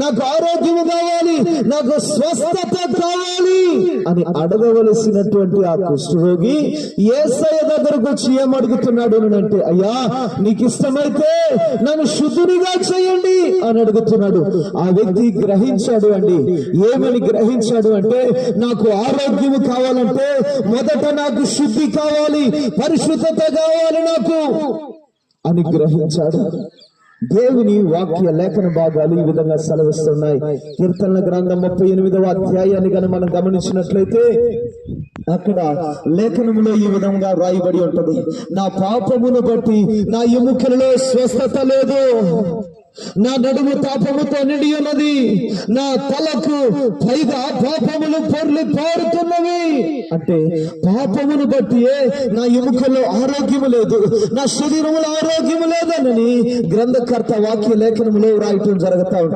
నాకు ఆరోగ్యం కావాలి, నాకు స్వస్థత కావాలి అని అడగవలసినటువంటి ఆ కుష్ఠరోగి యేసయ్య దగ్గరకు వచ్చి ఏమడుగుతున్నాడు అంటే, అయ్యా నీకు ఇష్టమైతే నన్ను శుద్ధునిగా చేయండి అని అడుగుతున్నాడు. ఆ వ్యక్తి గ్రహించాడు అండి. ఏమని గ్రహించాడు అంటే, నాకు ఆరోగ్యం కావాలంటే మొదట నాకు శుద్ధి కావాలి, పరిశుద్ధత కావాలి నాకు అని గ్రహించాడు. దేవుని వాక్య లేఖన భాగాలు ఈ విధంగా సెలవిస్తున్నాయి. కీర్తనల గ్రంథం 38వ అధ్యాయాన్ని కనుక మనం గమనించినట్లయితే అక్కడ లేఖనంలో ఈ విధంగా రాయబడి ఉంటది, నా పాపమును బట్టి నా ఎముకలలో స్వస్థత లేదు, నా నడుము పాపముతో నిండి ఉన్నది, నా తలకు పైగా పాపములు పొర్లి పారుతున్నవి. అంటే పాపమును బట్టి నా ఎముకల్లో ఆరోగ్యము లేదు, నా శరీరంలో ఆరోగ్యము లేదనని గ్రంథకర్త వాక్య లేఖనంలో రాయటం జరుగుతా ఉంటుంది.